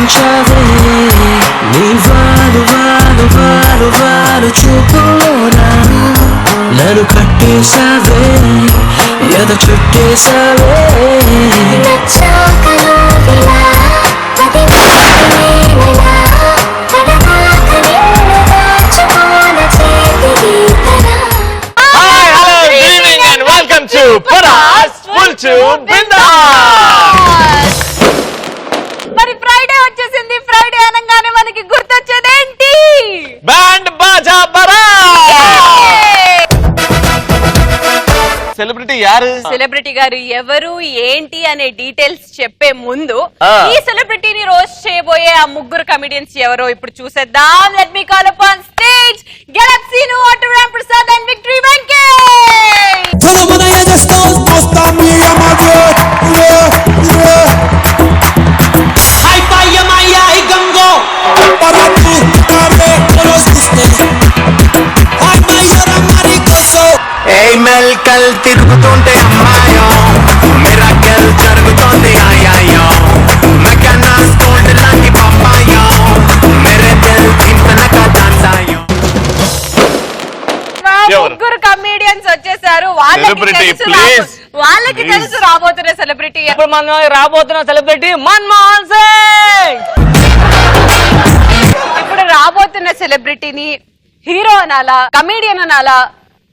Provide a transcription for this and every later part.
కవ్వించావే నీ వాలు వాలు వాలు వాలు చూపులోనా నన్ను కట్టేశావే ఎద చుట్టేశావే మరి ఫ్రైడే వచ్చేసింది. ఫ్రైడే అనగానే మనకి గుర్తొచ్చేది ఏంటి? బ్యాండ్ బాజా బరాత్. సెలబ్రిటీ యారు? సెలబ్రిటీ గారు ఎవరు ఏంటి అనే డీటెయిల్స్ చెప్పే ముందు ఈ సెలబ్రిటీని రోస్ట్ చేయబోయే ఆ ముగ్గురు కమెడియన్స్ ఎవరో ఇప్పుడు చూసేద్దాం. Let me call up on stage getup Seenu, auto Ram Prasad and victory Venkat. మెల్కల్ తిరుగుతుంటే అమ్మాయో మిరాకిల్ జరుగుతోంది ఆయాయో మెకానాస్ గోల్డ్ లాంటి పప్పాయో మేరే దిల్ చింతనక డాన్సాయో. ముగ్గురు కమెడియన్స్ వచ్చేసారు. వాళ్ళకి తెలుసు రాబోతున్న సెలబ్రిటీ. ఇప్పుడు మనం రాబోతున్న సెలబ్రిటీ మన్మోహన్ సింగ్. ఇప్పుడు రాబోతున్న సెలబ్రిటీని హీరో అనాలా, కమెడియన్ అనాలా,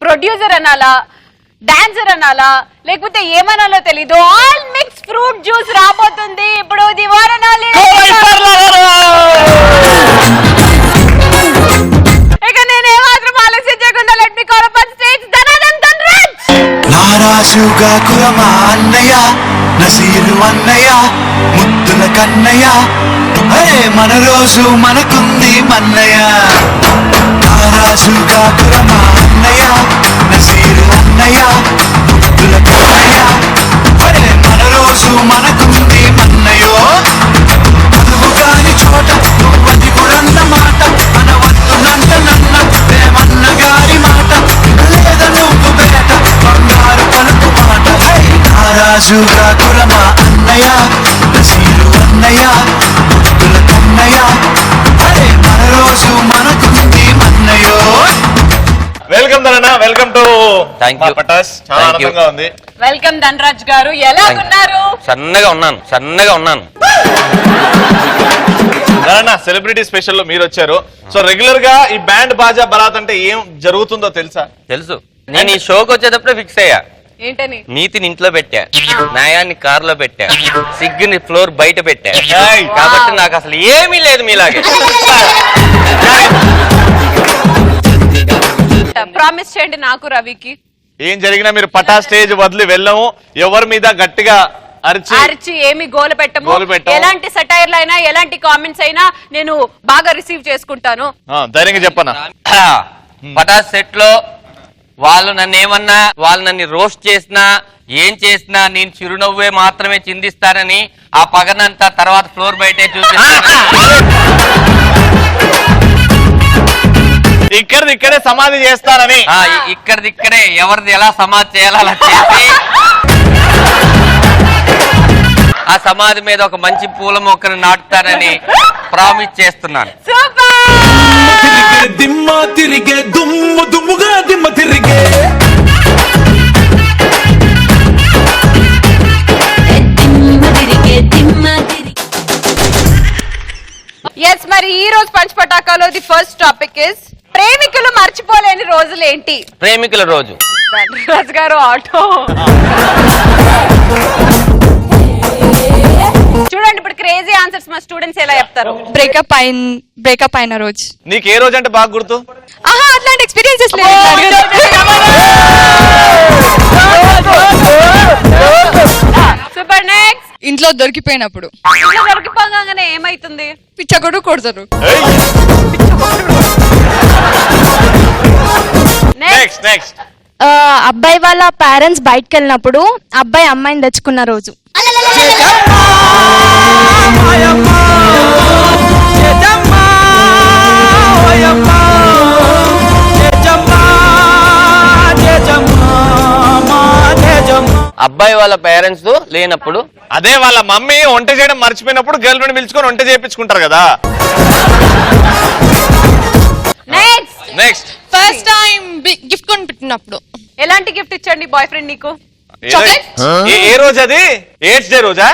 ప్రొడ్యూసర్ అనాలా, డాన్సర్ అనాలా, లేకపోతే ఏమనాలో తెలీదు. ఆల్ మిక్స్ ఫ్రూట్ జ్యూస్ రాబోతుంది. ఇప్పుడు దివారనాలి. ఇక నేను ఏమాత్రం ఆలస్యం చేయకుండా let me call up on stage Dhanadhan Dhanraj. నారాజుగా కురమా అన్నయ్య నసీరు అన్నయ్య ముద్దుల కన్నయ్య అరే మన రోజు మనకుంది మన్నయ్య. నారాజుగా కురమా అన్నయ్య నసీరు అన్నయ్య ముద్దుల కన్నయ్య అరే మన రోజు మనకుంది మన్నయ్యో. నువ్వు కాని చోట నువ్వది కురన్న మాట అనవద్దునంట నన్న ప్రేమన్న గారి మాట లేదా నువ్వు బేట బంగారు పలుకు మాట. నారాజుగా కురమా అన్నయ్య నసీరు అన్నయ్య ముద్దుల కన్నయ్య అరే మన రోజు మనకుంది మన్నయ్యో. వెల్కమ్ ధనన్న, వెల్కమ్ టు పటాస్. చాలా ఆనందంగా ఉంది. వెల్కమ్ ధనరాజ్ గారు, ఎలా ఉన్నారు? సన్నగా ఉన్నాను. ధనన్న, సెలబ్రిటీ స్పెషల్ లో మీరు వచ్చారు. సో రెగ్యులర్ గా ఈ బ్యాండ్ బాజా బరాత్ అంటే ఏం జరుగుతుందో తెలుసా? తెలుసు. నేను ఈ షోకి వచ్చేటప్పుడే ఫిక్స్ అయ్యా. ఏంటని? నీతిని ఇంట్లో పెట్టా, న్యాయాన్ని కారులో పెట్టా, సిగ్గుని ఫ్లోర్ బయట పెట్టా. కాబట్టి నాకు అసలు ఏమీ లేదు మీలాగే. ప్రామిస్ చేయండి నాకు, రవికి. ఏం జరిగినా మీరు పటా స్టేజ్ వదిలి వెళ్ళము. ఎవరి మీద గట్టిగా అరిచి ఏమి గోల పెట్టము. ఎలాంటి సెటైర్లు అయినా, ఎలాంటి కామెంట్స్ అయినా నేను బాగా రిసీవ్ చేసుకుంటాను. ధైర్యంగా చెప్పనా. పటా సెట్ లో వాళ్ళు నన్ను ఏమన్నా, వాళ్ళు నన్ను రోస్ట్ చేసినా, ఏం చేసినా నేను చిరునవ్వే మాత్రమే చిందిస్తానని ఆ పగనంతా తర్వాత ఫ్లోర్ బయటే చూపిస్తాను. ఇక్కడే సమాధి చేస్తారని. ఇక్కడే ఎవరిది ఎలా సమాధి చేయాలో అలా చేసి ఆ సమాధి మీద ఒక మంచి పూల మొక్కను నాటుతానని ప్రామిస్ చేస్తున్నాను. దిమ్మ తిరిగే దుమ్ము దుమ్ముగా దిమ్మ తిరిగే. ఎస్, మరి ఈ రోజు పంచ్ పటాకాలో ది ఫస్ట్ టాపిక్ ఇస్ ప్రేమికులు మర్చిపోలేని రోజులు ఏంటి? ప్రేమికుల రోజు. ధనరాజ్ గారు ఆటో చూడండి. ఇప్పుడు క్రేజీ ఆన్సర్స్ మా స్టూడెంట్స్ ఎలా చెప్తారు? బ్రేకప్ అయిన రోజు. నీకు ఏ రోజు అంటే బాగా గుర్తు? అట్లాంటి ఎక్స్పీరియన్సెస్ లేదు. సూపర్. నెక్స్ట్, ఇంట్లో దొరికిపోయినప్పుడు. ఇంట్లో దొరికిపోగానే ఏమైతుంది? పిచ్చగొడు కొడతారు. నెక్స్ట్, అబ్బాయి వాళ్ళ పేరెంట్స్ బయటకు వెళ్ళినప్పుడు అబ్బాయి అమ్మాయిని తెచ్చుకున్న రోజు. అబ్బాయి వాళ్ళ పేరెంట్స్ లేనప్పుడు అదే వాళ్ళ మమ్మీ వంట చేయడం మర్చిపోయినప్పుడు గర్ల్ ఫ్రెండ్ పిలుచుకొని వంట చేయించుకుంటారు కదా. నెక్స్ట్ ఫస్ట్ టైం గిఫ్ట్ కొని పెట్టినప్పుడు. ఎలాంటి గిఫ్ట్ ఇచ్చండి బాయ్ ఫ్రెండ్ నీకు? ఏ రోజు అది? 8th డే రోజా?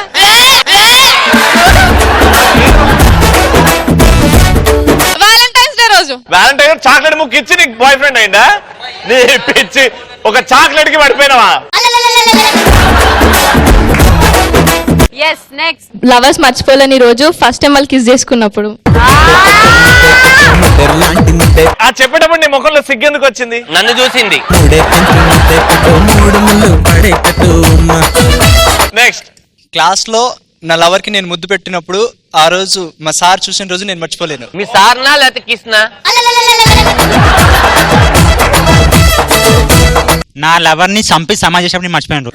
వ్యాలంటైన్స్ డే రోజు. వ్యాలంటైన్ చాక్లెట్ ముక్కు ఇచ్చి నీకు బాయ్ ఫ్రెండ్ అయిందా? నీ పిచ్చి, ఒక చాక్లెట్ కి పడిపోయినావా? yes నెక్స్ట్ లవర్స్ మర్చిపోలేని రోజు ఫస్ట్ టైం వాళ్ళు కిస్ చేసుకున్నప్పుడు. ఆ చెప్పేటప్పుడు నీ ముఖంలో సిగ్గెందుకు వచ్చింది? నన్ను చూసింది. నెక్స్ట్ క్లాస్ లో నా లవర్ కి నేను ముద్దు పెట్టినప్పుడు ఆ రోజు మా సార్ చూసిన రోజు నేను మర్చిపోలేను. మీ సార్నా లేకపోతే కిస్నా? నా లవర్ ని చంపి సమాజ్ చేసినప్పుడు మర్చిపోయాను.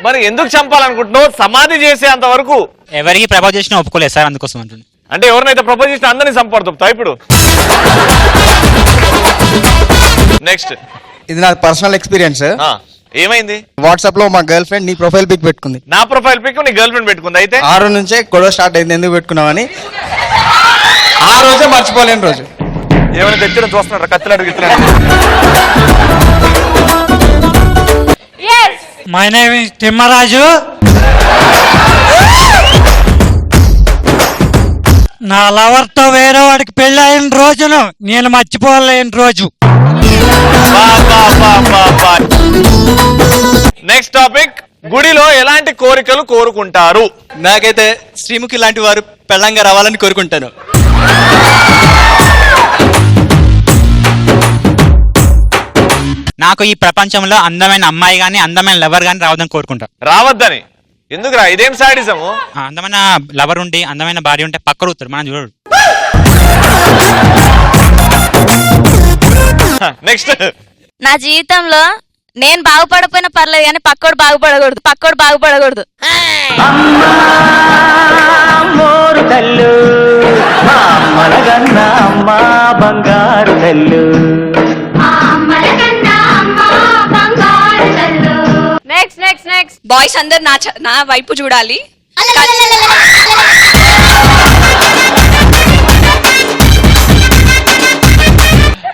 మరి ఎందుకు చంపాలనుకుంటున్నావు? సమాధి చేసే అంత వరకు ఎవరికి ప్రపోజ్ చేసినా ఒప్పుకోలేదు సార్, అందుకోసం అంటుంది. అంటే ఎవరినైతే ప్రపోజ్ చేసినా అందరినీ చంపడుతా ఇప్పుడు. నెక్స్ట్ ఇది నా పర్సనల్ ఎక్స్పీరియన్స్. ఏమైంది? వాట్సాప్ లో మా గర్ల్ ఫ్రెండ్ నీ ప్రొఫైల్ పిక్ పెట్టుకుంది. నా ప్రొఫైల్ పిక్ నీ గర్ల్ ఫ్రెండ్ పెట్టుకుంది. అయితే ఆ రోజు నుంచే గొడవ స్టార్ట్ అయింది, ఎందుకు పెట్టుకున్నావని. ఆ రోజే మర్చిపోలేని రోజు. ఏమైనా తెచ్చడం చూస్తున్నాడు, కత్తిలాడు గిత్తిలాడు. My name is Thimmaraju. నా లవర్ తో వేరే వాడికి పెళ్లి అయిన రోజును నేను మర్చిపోలేని రోజు. నెక్స్ట్ టాపిక్, గుడిలో ఎలాంటి కోరికలు కోరుకుంటారు? నాకైతే శ్రీముఖి లాంటి వారు పెళ్ళంగా రావాలని కోరుకుంటాను. నాకు ఈ ప్రపంచంలో అందమైన అమ్మాయి గానీ అందమైన లవర్ గానీ రావద్దని కోరుకుంటా. రావద్దని ఎందుకురా? ఇదేం సాడిజము? అందమైన లవర్ ఉండి అందమైన భార్య ఉంటే పక్క రూతాడు, మనం చూడడు. నెక్స్ట్, నా జీవితంలో నేను బాగుపడపోయినా పర్లేదు కానీ పక్కోడు బాగుపడకూడదు. నెక్స్ట్ బాయ్స్ అందరు నా వైపు చూడాలి.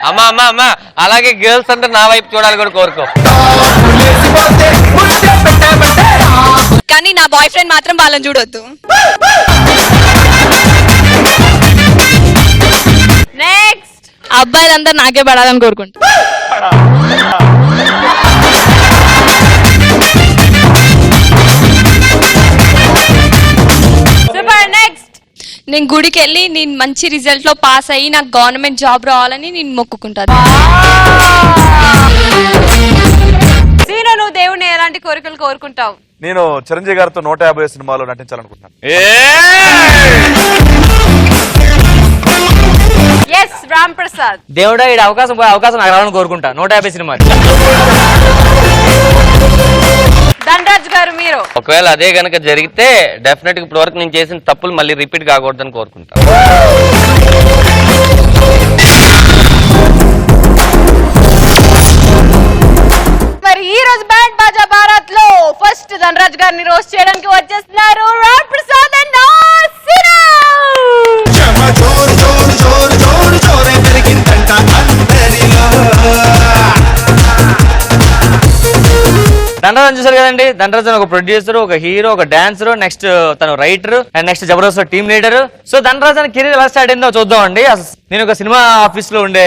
అమ్మా అలాగే గర్ల్స్ అంటే నా వైపు చూడాలి కూడా కోరుకో. కానీ నా బాయ్ ఫ్రెండ్ మాత్రం వాళ్ళని చూడొద్దు. నెక్స్ట్, అబ్బాయిలందరూ నాకే పడాలని కోరుకుంటా. సూపర్. నెక్స్ట్, నేను గుడికి వెళ్ళి నేను మంచి రిజల్ట్ లో పాస్ అయ్యి నాకు గవర్నమెంట్ జాబ్ రావాలని నేను మొక్కుకుంటాను. సీను, నువ్వు దేవుణ్ణి ఎలాంటి కోరికలు కోరుకుంటావు? నేను చిరంజీవి గారితో 150 సినిమాలో నటించాలనుకుంటున్నాను. ఎస్ రామ్ ప్రసాద్. దేవుడా ఈ అవకాశం నాకు రావాలని కోరుకుంటా. 150 సినిమాలు. ధనరాజ్ గారు, మీరు? ఒకవేళ అదే గనక జరిగితే డెఫినెట్ గా ఇప్పటి వరకు నేను చేసిన తప్పులు మళ్ళీ రిపీట్ కాకూడదని కోరుకుంటా. మరి ఈ రోజు బ్యాండ్ బాజా భారత్ లో ఫస్ట్ ధనరాజ్ గారిని రోస్ట్ చేయడానికి వచ్చేస్తున్నారు రామ్ ప్రసాద్ అండ్ సీను. ధనరాజన్ చూసారు కదండి. ధనరాజన్ ఒక ప్రొడ్యూసర్, ఒక హీరో, ఒక డాన్సర్, నెక్స్ట్ తను writer and next Jabardasth team leader. So Dhanarajan career ఎలా స్టార్ట్ అయిందో చూద్దాం అండి. నేను ఒక సినిమా ఆఫీస్ లో ఉండే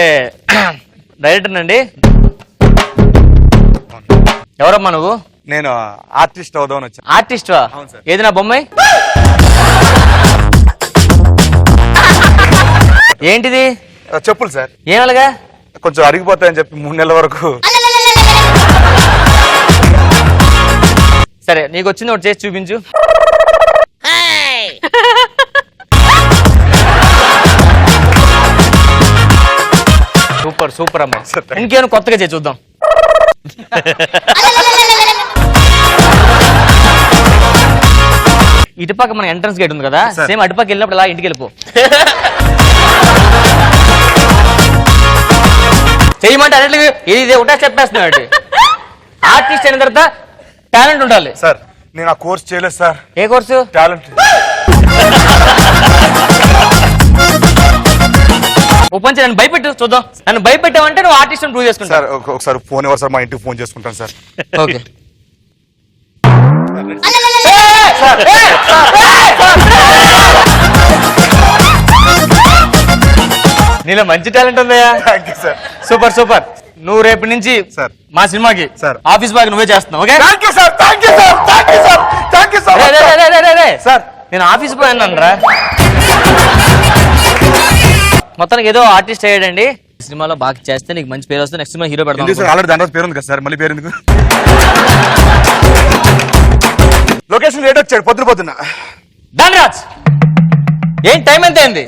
డైరెక్టర్ అండి. ఎవరమ్మా నువ్వు? నేను ఆర్టిస్ట్ అవుదామని వచ్చాను. ఆర్టిస్ట్ వా? ఏది నా బొమ్మాయి? ఏంటిది? చెప్పులు సార్. ఏమలగా? కొంచెం అరిగిపోతాయని చెప్పి 3 నెలల వరకు. సరే, నీకు వచ్చింది ఒకటి చేసి చూపించు. సూపర్ సూపర్ అమ్మా. ఇంకేమైనా కొత్తగా చేసి చూద్దాం. ఇటుపక్క మన ఎంట్రన్స్ గేట్ ఉంది కదా, సేమ్ అటుపక్క వెళ్ళినప్పుడు అలా ఇంటికి వెళ్ళిపో. వేయమంటే అన్నట్లు ఇది ఒకటే చెప్పేస్తున్నాడు. ఆర్టిస్ట్ అయిన తర్వాత టాలెంట్ ఉండాలి. సార్ నేను ఆ కోర్స్ చేయలేదు సార్. ఏ కోర్సు? టాలెంట్. ఓపెన్ నన్ను భయపెట్టు చూద్దాం. నన్ను భయపెట్టావంటే నువ్వు ఆర్టిస్ట్ ప్రూవ్ చేసుకుంటా. సార్ ఒకసారి ఫోన్ ఇవ్వరు సార్, మా ఇంటికి ఫోన్ చేసుకుంటాను సార్. ఓకే. నీలో మంచి టాలెంట్ ఉందయ్యా. Thank you sir. Super super. నువ్వు రేపు నుంచి సార్ మా సినిమాకి సార్ ఆఫీస్ బాగా నువ్వే చేస్తున్నావు. Okay. Thank you sir. Thank you sir. Thank you sir. Thank you sir. Sir నేను ఆఫీస్ బాయ్ అన్నానరా. మొత్తానికి ఏదో ఆర్టిస్ట్ అయ్యాడండి. సినిమాలో బాగా చేస్తే నీకు మంచి పేరు వస్తే నెక్స్ట్ సినిమా హీరో పెడతాం. సార్ ఆల్రెడీ దాని పేరు ఉంది కదా సార్, మళ్ళీ పేరు ఎందుకు? లొకేషన్ లేట్ వచ్చాడు పొద్దున. ధనరాజ్ ఏం టైం ఎంత అయింది?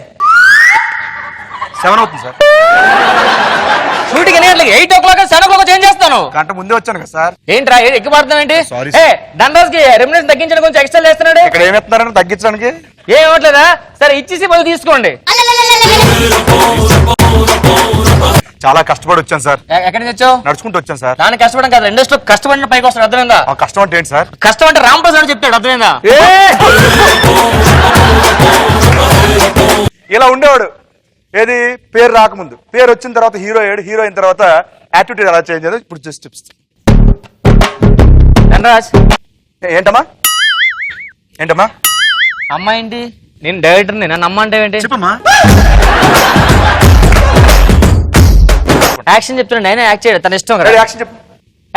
7 అవుతుంది సార్. షూటింగ్ ఎన్ని గంటలకి? 8 o'clock 7 o'clock చేంజ్ చేస్తాను. గంట ముందే వచ్చాను కదా సార్. ఏంట్రా ఎక్కువ పడుతున్నావు ఏంటి? Sorry, ధనరాజ్ కి రెమ్యునరేషన్ తగ్గించడం కొంచెం ఎక్స్ట్రా చేస్తున్నాడు. ఇక్కడ ఏమెత్తున్నారని తగ్గించడానికి ఏం ఇవ్వట్లేదా? సరే ఇచ్చేసి మళ్ళీ తీసుకోండి. చాలా కష్టపడి వచ్చాను సార్. ఎక్కడి నుంచి వచ్చావు? నడుచుకుంటూ వచ్చాను సార్. దాన్ని కష్టపడడం కాదు, ఇండస్ట్రీలో కష్టపడిన పైకి వస్తాడు. అర్థమైందా? ఆ కష్టం అంటే ఏంటి సార్? కష్టం అంటే రామ్ ప్రసాద్ చెప్తాడు. అర్థమైందా? ఇలా ఉండేవాడు. ఏది పేరు రాకముందు, పేరు వచ్చిన తర్వాత హీరో అయ్యాడు. హీరో అయిన తర్వాత యాటిట్యూడ్ ఎలా చేంజ్ అయ్యేది ఇప్పుడు జస్ట్ టిప్స్. ధనరాజ్ ఏంటమ్మా? ఏంటమ్మా? అమ్మ ఏంటి? నేను డైరెక్టర్, నన్ను అమ్మ అంటే ఏంటి? చెప్పమ్మా. యాక్షన్ చెప్తున్నాడు, ఆయన యాక్ట్ చేయడు, తన ఇష్టం కదా. యాక్షన్ చెప్పు.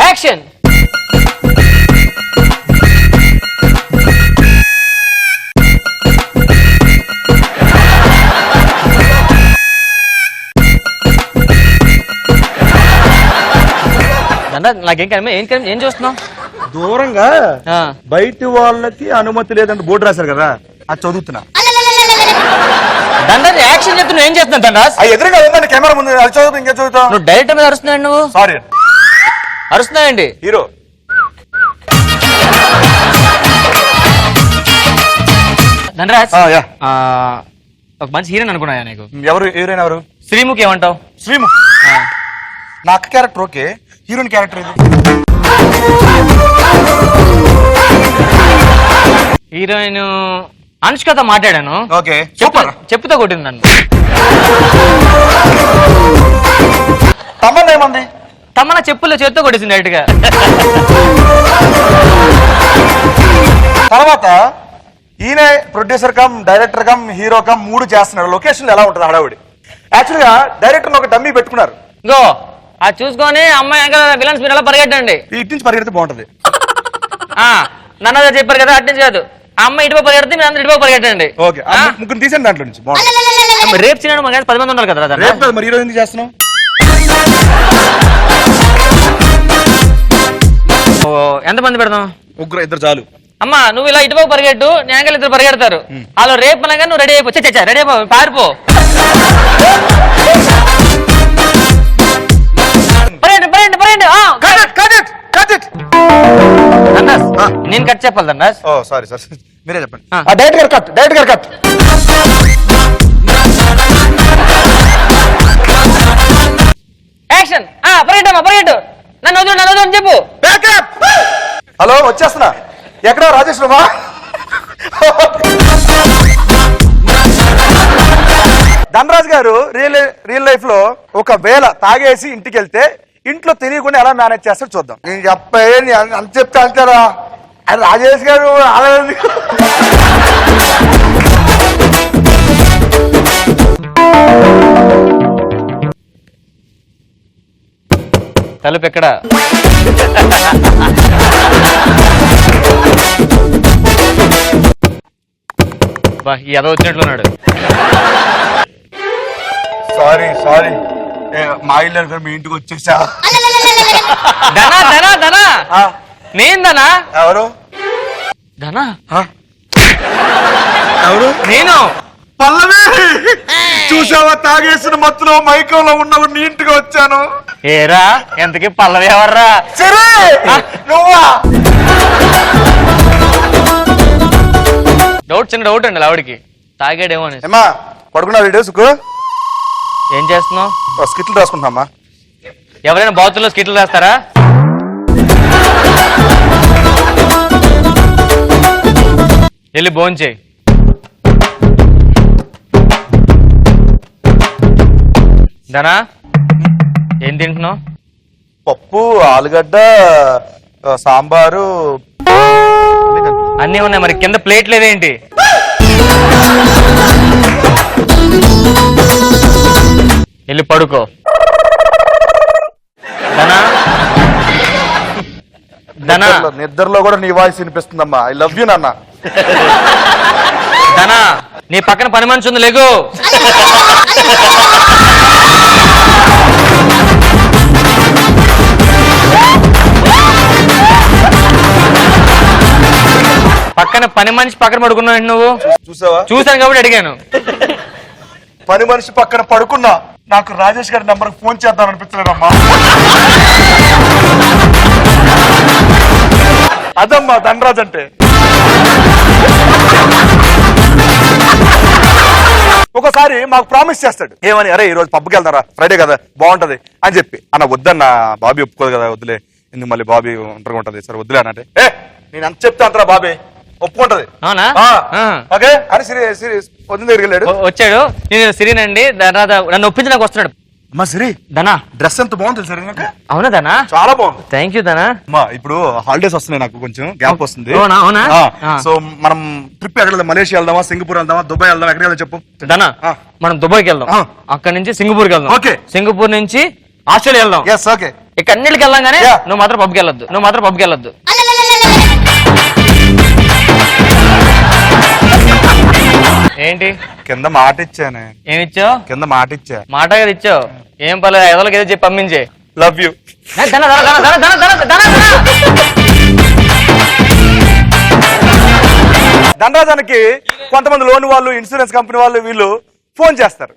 యాక్షన్. నాకేం ఏం చూస్తున్నావు? దూరంగా బయటి వాళ్ళకి అనుమతి లేదంటే బోర్డు రాశారు కదా, అది చదువుతున్నా. ధనరాజ్ యాక్షన్ చెప్తున్నా ఏం చేస్తున్నా? ధనరాజ్ ఎదురుగా ఉందండి కెమెరా ముందు, అది చదువుతా ఇంకేం చదువుతావు? నువ్వు డైరెక్టర్ మీద అరుస్తున్నావు. నువ్వు సారీ అరుస్తున్నావండి. హీరో ధనరాజ్ ఒక మంచి హీరోని అనుకున్నాయా నీకు? ఎవరు హీరోయిన్? ఎవరు? శ్రీముఖి ఏమంటావు? శ్రీముఖి నా అక్క క్యారెక్టర్ ఓకే, హీరోయిన్ క్యారెక్టర్ ఇది. హీరోయిన్ అనుష్కతో మాట్లాడాను. ఓకే చెప్పుతో కొట్టింది నన్ను. తమ్మన్న ఏమంది? తమ్మన్న చెప్పుల్లో చేత్తో కొట్టేసింది డైరెక్ట్ గా. తర్వాత ఈయన producer come director come hero come 3 చేస్తున్నాడు. లొకేషన్ ఎలా ఉంటుంది హడావుడి? యాక్చువల్గా డైరెక్టర్ ఒక డమ్మీ పెట్టుకున్నారు. గో అది చూసుకొని అమ్మాయి విలన్స్ మీరు ఎలా పరిగెట్టండి. ఇటు నుంచి పరిగెడితే బాగుంటది. నన్ను అదే చెప్పారు కదా, అటు నుంచి కాదు. అమ్మాయి ఇటుపై పరిగెడితే మీరు అందరూ ఇటుపై పరిగెట్టండి. ఓకే ముగ్గురు తీసాను దాంట్లో నుంచి బాగుంటుంది. రేపు చిన్న మాకు 10 మంది ఉన్నారు కదా. రేపు మరి ఈరోజు ఎందుకు చేస్తున్నాం? ఎంతమంది పెడదాం? ముగ్గురు, 2 చాలు. అమ్మా నువ్వు ఇలా ఇటుపై పరిగెట్టు, నేను 2 పరిగెడతారు. వాళ్ళు రేపు అనగా నువ్వు రెడీ అయిపో. రెడీ అయిపో, పారిపో. నేను కట్ చెప్పాలి ధనరాజ్. సారీ సార్, మీరే చెప్పండి. డైరెక్ట్ గారు కట్. యాక్షన్. పరిగెట్టు. నన్ను వదలు అని చెప్పు. హలో వచ్చేస్తున్నా. ఎక్కడ రాజేష్ బాబా? ధనరాజ్ గారు రియల్ లైఫ్ లో ఒకవేళ తాగేసి ఇంటికి వెళ్తే ఇంట్లో తెలియకుండా ఎలా మేనేజ్ చేస్తాడు చూద్దాం. నేను చెప్పే అంత చెప్తే అంటారా? రాజేష్ గారు తలుపు ఎక్కడ? ఏదో వచ్చినట్లున్నాడు. సారీ మా ఇల్లు మీ ఇంటికి వచ్చేసా. ధనా నేను ధనా? ఎవరు ధనా? ఎవరు? నేను పల్లవి. చూసావా తాగేసిన మత్తులో మైకంలో ఉన్నవాడు నీ ఇంటికి వచ్చాను. ఏరా ఎంతకి పల్లవి ఎవర్రా? సరే నువ్వా? చిన్న డౌట్ అండి ఆవిడికి, తాగాడేమో అని. ఏమా పడుకున్నా వీడియో సుకు? ఏం చేస్తున్నావు? స్కిట్లు రాసుకుంటున్నామా. ఎవరైనా బాతుల్లో స్కిట్లు వేస్తారా? వెళ్ళి భోంచేయి. ధనా ఏం తింటున్నావు? పప్పు, ఆలుగడ్డ, సాంబారు అన్నీ ఉన్నాయి, మరి కింద ప్లేట్ లేదేంటి? వెళ్ళి పడుకో. ధనా ధనా నిద్రలో కూడా నీ వాయిస్ వినిపిస్తుందమ్మా. ఐ లవ్ యూ నాన్న. ధనా నీ పక్కన పని మనిషి ఉంది, లేగు. పక్కన పని మనిషి పక్కన పడుకున్నావు నువ్వు. చూసావా? చూసాను కాబట్టి అడిగాను. పని మనిషి పక్కన పడుకున్నా నాకు రాజేష్ గారి నంబర్ ఫోన్ చేద్దాం అనిపించలేదమ్మా. అదమ్మా ధనరాజ్ అంటే. ఒకసారి మాకు ప్రామిస్ చేస్తాడు ఏమని, అరే ఈ రోజు పబ్కి వెళ్తారా, ఫ్రైడే కదా బాగుంటది అని చెప్పి. అన్న వద్దన్న బాబీ ఒప్పుకోదు కదా, వద్దులే ఎందుకు మళ్ళీ బాబీ ఒంటరిగా ఉంటది, సరే వద్దులే అనంటే ఏ నేను అంత చెప్తా అంటారా బాబీ ఒప్పుకుంటది. అవునా? ఓకే అని వదిన దగ్గరికి వెళ్ళాడు. వచ్చాడు. నేను సిరినండి నన్ను ఒప్పించడానికి వస్తున్నాడు. అమ్మా సిరి ధనా డ్రెస్ ఎంత బాగుంది సరే నాకు. అవునా ధనా? చాలా బాగుంది. Thank you Dhana. అమ్మా ఇప్పుడు హాలిడేస్ వస్తున్నాయి, నాకు కొంచెం గ్యాప్ వస్తుంది. అవునా? సో మనం ట్రిప్ ఎక్కడ వెళ్దాం? మలేషియా వెళ్దామా, సింగపూర్ వెళ్దామా, దుబాయ్ వెళ్దాం, ఎక్కడికి వెళ్దాం చెప్పు. ధనా మనం దుబాయ్కి వెళ్దాం, అక్కడ నుంచి సింగపూర్కి వెళ్దాం, ఓకే సింగపూర్ నుంచి ఆస్ట్రేలియా వెళ్దాం. Yes okay. ఇక అన్నిటికి వెళ్దాం కానీ నువ్వు మాత్రం పబ్కి వెళ్ళొద్దు. ఏంటి కింద మాట ఇచ్చానే. ఏమిచ్చావు? కింద మాట ఇచ్చా. మాట కదా ఇచ్చావు, ఏం పర్లేదు, ఎదలకి ఏదో చెప్పి పంపించే. Love you. ధనరాజానికి కొంతమంది లోన్ వాళ్ళు, ఇన్సూరెన్స్ కంపెనీ వాళ్ళు వీళ్ళు ఫోన్ చేస్తారు.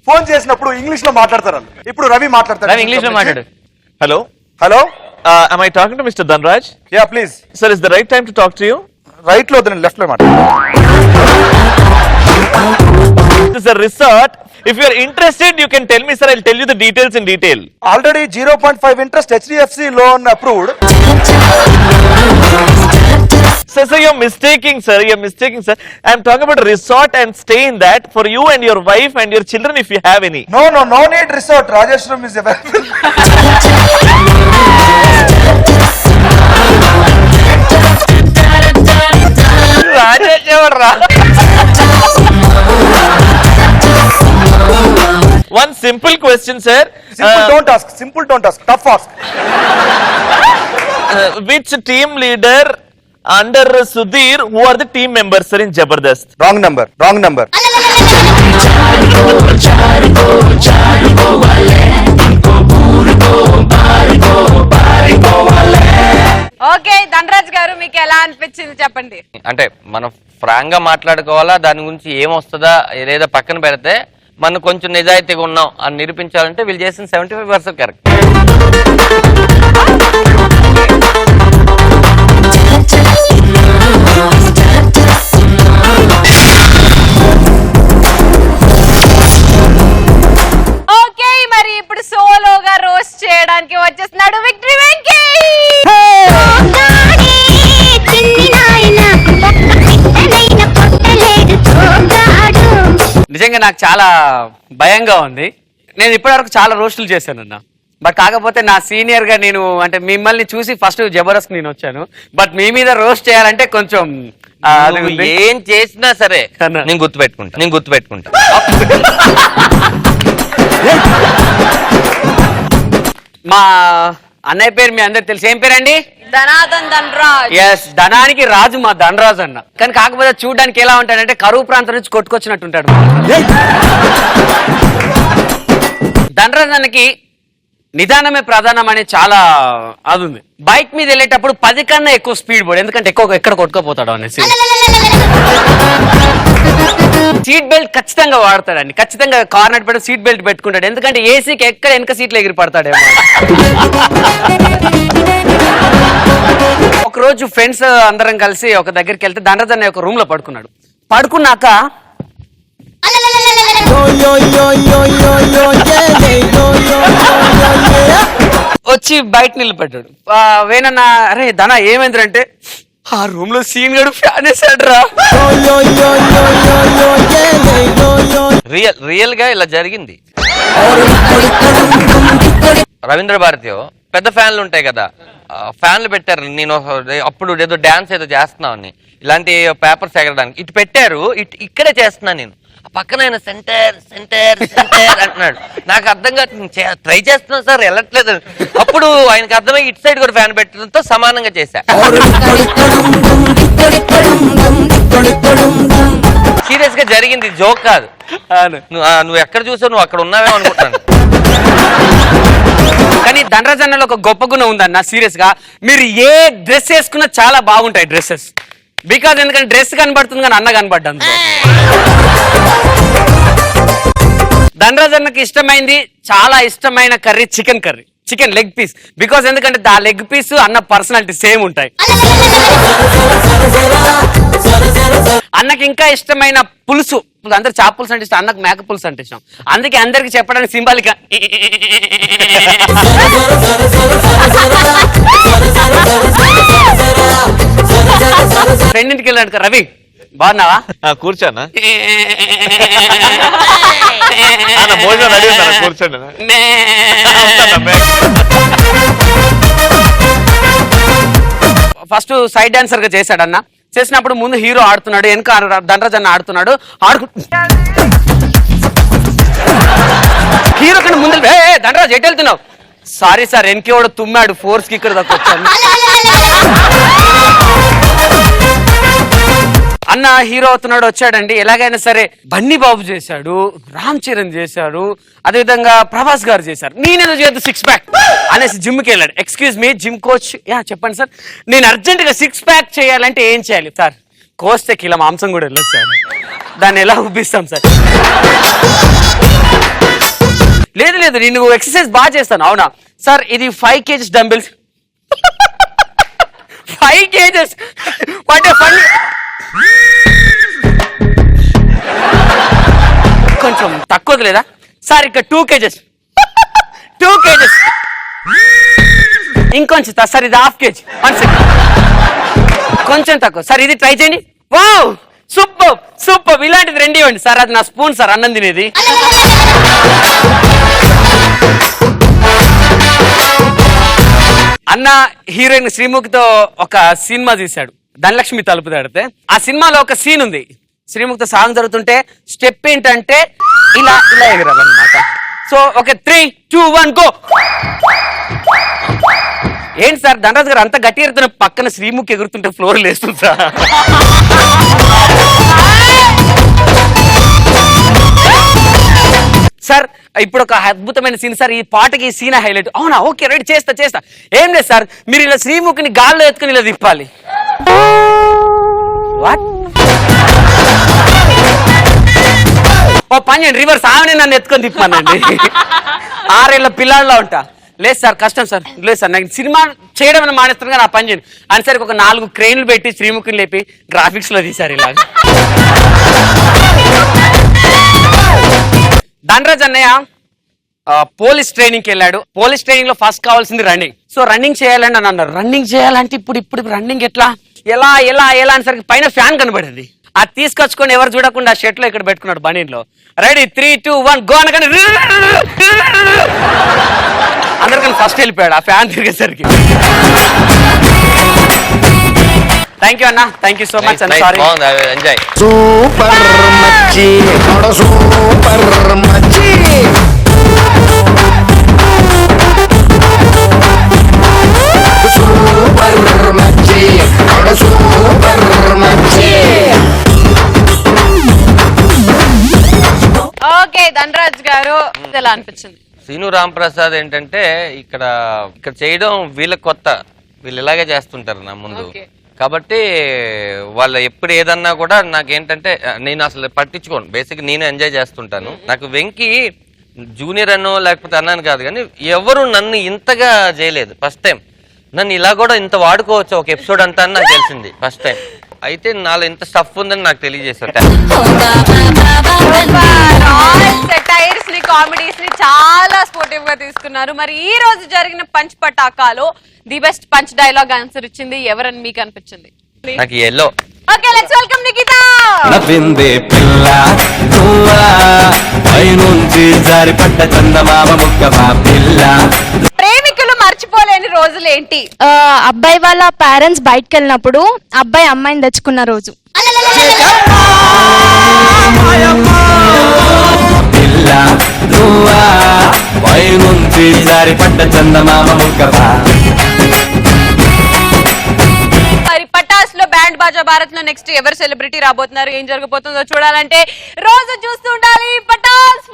ఫోన్ చేసినప్పుడు ఇంగ్లీష్ లో మాట్లాడతారు వాళ్ళు. ఇప్పుడు రవి మాట్లాడతారు. ఇంగ్లీష్ లో మాట్లాడు. Hello hello, am I talking to Mr. Dhanraj? Yeah please. Sir, is the right time to talk to you? Right లో వద్దు, లెఫ్ట్ లో మాట్లాడు. This is a resort. If you are interested, you can tell me, sir. I'll tell you the details in detail. Already 0.5 interest HDFC loan approved. Sir, you're mistaking, sir. You're mistaking, sir. I'm talking about a resort and stay in that for you and your wife and your children if you have any. No need resort. Rajeshwaram is available. One simple question, sir. Simple don't ask. Tough ask. Which team leader under Sudhir, who are the team members, sir, in Jabardast? Wrong number. Okay Dhanraj గారు మీకు ఎలా అనిపించింది చెప్పండి. అంటే మనం Frank గా మాట్లాడుకోవాలా, దాని గురించి ఏమొస్తుందా లేదా పక్కన పెడితే మనం కొంచెం నిజాయితీగా ఉన్నాం అని నిరూపించాలంటే వీళ్ళు చేసిన 75% కరెక్ట్. ఓకే మరి ఇప్పుడు సోలోగా రోస్ట్ చేయడానికి వచ్చేస్తున్నాడు విక్టరీ వెంకీ. నిజంగా నాకు చాలా భయంగా ఉంది. నేను ఇప్పటివరకు చాలా రోస్టులు చేశానన్న, బట్ కాకపోతే నా సీనియర్ గా నేను అంటే మిమ్మల్ని చూసి ఫస్ట్ జబర్దస్త్ నేను వచ్చాను, బట్ మీ మీద రోస్ట్ చేయాలంటే కొంచెం ఏం చేసినా సరే నేను గుర్తుపెట్టుకుంటా. మా అన్నయ్య పేరు మీ అందరికి తెలుసు, ఏం పేరండి? ధనాదన్ ధనరాజ్. ఎస్, ధనానికి రాజు మా ధనరాజు అన్న. కానీ కాకపోతే చూడడానికి ఎలా ఉంటాడంటే కరువు ప్రాంతం నుంచి కొట్టుకొచ్చినట్టు ఉంటాడు. ధనరాజు అన్నకి నిదానమే ప్రధానం అనే చాలా అది ఉంది. బైక్ మీద వెళ్ళేటప్పుడు 10 కన్నా ఎక్కువ స్పీడ్ పోడు, ఎందుకంటే ఎక్కడ కొట్టుకోపోతాడు అనేసి. సీట్ బెల్ట్ ఖచ్చితంగా వాడతాడండి, ఖచ్చితంగా కార్నర్ పెట్టి సీట్ బెల్ట్ పెట్టుకుంటాడు, ఎందుకంటే ఏసీకి ఎక్కడ వెనక సీట్లు ఎగిరి పడతాడేమో. ఒక రోజు ఫ్రెండ్స్ అందరం కలిసి ఒక దగ్గరికి వెళ్తే ధనరాజ్ అనే ఒక రూమ్ లో పడుకున్నాడు. పడుకున్నాక వచ్చి బయట నిలబడ్డాడు. వేనన్నా అరే ధన ఏమైందంటే ఆ రూమ్ లో సీన్ గడు ఫ్యాన్ వేసాడు రా. రియల్ గా ఇలా జరిగింది. రవీంద్ర భారతి పెద్ద ఫ్యాన్లు ఉంటాయి కదా, ఫ్యాన్లు పెట్టారు. నేను అప్పుడు ఏదో డాన్స్ ఏదో చేస్తున్నాను, ఇలాంటి పేపర్స్ ఎగరడానికి ఇటు పెట్టారు, ఇక్కడే చేస్తున్నా నేను. పక్కన ఆయన సెంటర్ సెంటర్ సెంటర్ అంటున్నాడు. నాకు అర్థం కాదు, ట్రై చేస్తున్నాను సార్ వెళ్ళట్లేదు. అప్పుడు ఆయనకి అర్థమై ఇటు సైడ్ కూడా ఫ్యాన్ పెట్టడంతో సమానంగా చేశా. సీరియస్ గా జరిగింది, జోక్ కాదు. నువ్వు ఎక్కడ చూసావు, నువ్వు అక్కడ ఉన్నావేమో అనుకుంటున్నాను. కానీ ధనరాజ్ అన్నలో ఒక గొప్ప గుణం ఉందన్న. సీరియస్ గా మీరు ఏ డ్రెస్ వేసుకున్నా చాలా బాగుంటాయి డ్రెస్సెస్. బికాజ్ ఎందుకంటే డ్రెస్ కనబడుతుంది కానీ అన్న కనబడ్డాను. ధనరాజ్ అన్నకి ఇష్టమైంది, చాలా ఇష్టమైన curry chicken curry, chicken leg piece. Because ఎందుకంటే ఆ లెగ్ పీస్ అన్న పర్సనాలిటీ సేమ్ ఉంటాయి. అన్నకి ఇంకా ఇష్టమైన పులుసు, అందరు చేప పులుసు అంటే ఇష్టం, అన్నకు మేక పులుసు అంటే ఇష్టం. అందుకే అందరికి చెప్పడానికి సింబాలిక్ ఫ్రెండింటికి వెళ్ళాడు. రవి బాగున్నావా? కూర్చోనా భోజనం రెడీ ఉందా? కూర్చోండి. ఫస్ట్ సైడ్ డాన్సర్ గా చేశాడు అన్న. చేసినప్పుడు ముందు హీరో ఆడుతున్నాడు, వెనక ధనరాజ్ అన్న ఆడుతున్నాడు. హీరో కన్నా ముందు ధనరాజ్ ఎటు వెళ్తున్నావు? సారీ సార్ వెనకేవాడు తుమ్మాడు, ఫోర్స్ కి ఇక్కడ దాకా వచ్చాను. అన్న హీరో అవుతున్నాడు, వచ్చాడండి. ఎలాగైనా సరే బన్నీ బాబు చేశాడు, రామ్ చరణ్ చేశాడు, అదేవిధంగా ప్రభాస్ గారు చేశారు. నేనేదో చేయొద్దు 6 ప్యాక్ అనేసి జిమ్కి వెళ్ళాడు. ఎక్స్క్యూజ్ మీ జిమ్ కోచ్, చెప్పండి సార్, నేను అర్జెంట్ గా 6 ప్యాక్ చేయాలంటే ఏం చేయాలి సార్? కోస్తే కిలో మాంసం కూడా వెళ్ళదు సార్, దాన్ని ఎలా ఉబ్బిస్తాం సార్? లేదు లేదు నేను ఎక్సర్సైజ్ బాగా చేస్తాను. అవునా సార్, ఇది 5 kgs డంబిల్స్. 5 kgs కొంచెం తక్కువది లేదా సార్? ఇక్కడ 2 kgs 2 kgs ఇంకొంచెం సార్, ఇది 1/2 kg. 1 సెకండ్, కొంచెం తక్కువ సార్, ఇది ట్రై చేయండి. వావ్ సూపర్ సూపర్, ఇలాంటిది 2 ఇవ్వండి సార్. అది నా స్పూన్ సార్, అన్నం తినేది. అన్న హీరోయిన్ శ్రీముఖితో ఒక సినిమా తీశాడు, ధనలక్ష్మి తలుపు తడితే. ఆ సినిమాలో ఒక సీన్ ఉంది, శ్రీముఖితో సాంగ్ జరుగుతుంటే స్టెప్ ఏంటంటే ఇలా ఇలా ఎగరాలన్నమాట. సో ఒక 3, 2, 1 గో. ఏంటి సార్ ధనరాజ్ గారు అంత గట్టి ఎగురుతున్న, పక్కన శ్రీముఖి ఎగురుతుంటే ఫ్లోర్ లేస్తుంది సార్. సార్ ఇప్పుడు ఒక అద్భుతమైన సీన్ సార్, ఈ పాటకి ఈ సీన్ హైలైట్. అవునా, ఓకే రైట్, చేస్తా చేస్తా. ఏం లేదు సార్, మీరు ఇలా శ్రీముఖిని గాల్లో ఎత్తుకుని ఇలా తిప్పాలి. వాట్? ఓ పని చేయండి, రివర్స్ ఆమెనే నన్ను ఎత్తుకొని తిప్పానండి. 6 ఏళ్ల పిల్లాడిలో ఉంటా. లేదు సార్ కష్టం సార్, లేదు సార్ నాకు సినిమా చేయడం అని మానేస్తాను కానీ ఆ పని చేయండి అని. సరికి ఒక 4 క్రెయిన్లు పెట్టి శ్రీముఖిని లేపి గ్రాఫిక్స్ లో తీశారు ఇలాగ. ధనరాజ్ అన్నయ్య పోలీస్ ట్రైనింగ్ కి వెళ్ళాడు. పోలీస్ ట్రైనింగ్ లో ఫస్ట్ కావాల్సింది రన్నింగ్. సో రన్నింగ్ చేయాలని అని అన్నారు. రన్నింగ్ చేయాలంటే ఇప్పుడు రన్నింగ్ ఎట్లా ఎలా ఎలా ఎలా అనేసరికి పైన ఫ్యాన్ కనబడింది. అది తీసుకొచ్చుకొని ఎవరు చూడకుండా షర్ట్ లో ఇక్కడ పెట్టుకున్నాడు బనీన్లో. రెడీ 3, 2, 1 గో అనగానే అందరికన్నా ఫస్ట్ వెళ్ళిపోయాడు ఆ ఫ్యాన్ తిరిగేసరికి. థ్యాంక్ యూ అన్న, thank you so much. Sorry enjoy. Super మచ్చి సూపర్ మచ్చి. సూపర్ మచ్చి సూపర్ మచ్చి. ఓకే ధనరాజ్ గారు ఎలా అనిపించింది? సీను రాంప్రసాద్ ఏంటంటే ఇక్కడ చేయడం వీళ్ళకి కొత్త, వీళ్ళు ఇలాగే చేస్తుంటారు నా ముందు. కాబట్టి వాళ్ళు ఎప్పుడు ఏదన్నా కూడా నాకేంటంటే నేను అసలు పట్టించుకోను, బేసిక్ నేను ఎంజాయ్ చేస్తుంటాను. నాకు వెంకీ జూనియర్ అనో లేకపోతే అన్నాను కాదు, కానీ ఎవరు నన్ను ఇంతగా చేయలేదు. ఫస్ట్ టైం నన్ను ఇలా కూడా ఇంత వాడుకోవచ్చు ఒక ఎపిసోడ్ అంతా అని నాకు తెలిసింది ఫస్ట్ టైం. అయితే నాలో ఇంత స్టఫ్ ఉందని నాకు తెలియజేశారు. మీ కామెడీస్ ని చాలా స్పోర్టివ్ గా తీసుకున్నారు. మరి ఈ రోజు జరిగిన పంచ్ పటాకాలో the best punch dialogue answer ఇచ్చింది ఎవరని మీకు అనిపించింది? నాకు ఎల్లో. Okay, let's welcome Nikhita. నవ్విందే పిల్ల నువ్వా పైనుంచి జారిపడ్డ చందమామ ముక్కమా పిల్ల. ప్రేమికులు మర్చిపోలేని రోజులు ఏంటి? అబ్బాయి వాళ్ళ పేరెంట్స్ బయటకు వెళ్ళినప్పుడు అబ్బాయి అమ్మాయిని తెచ్చుకున్న రోజు. పిల్ల నువ్వా పైనుంచి జారిపడ్డ చందమామ ముక్కమా. మరి పటాస్ లో బ్యాండ్ బాజా భారత్ లో నెక్స్ట్ ఎవరు సెలబ్రిటీ రాబోతున్నారు, ఏం జరగబోతుందో చూడాలంటే రోజు చూస్తూ ఉండాలి పటాస్.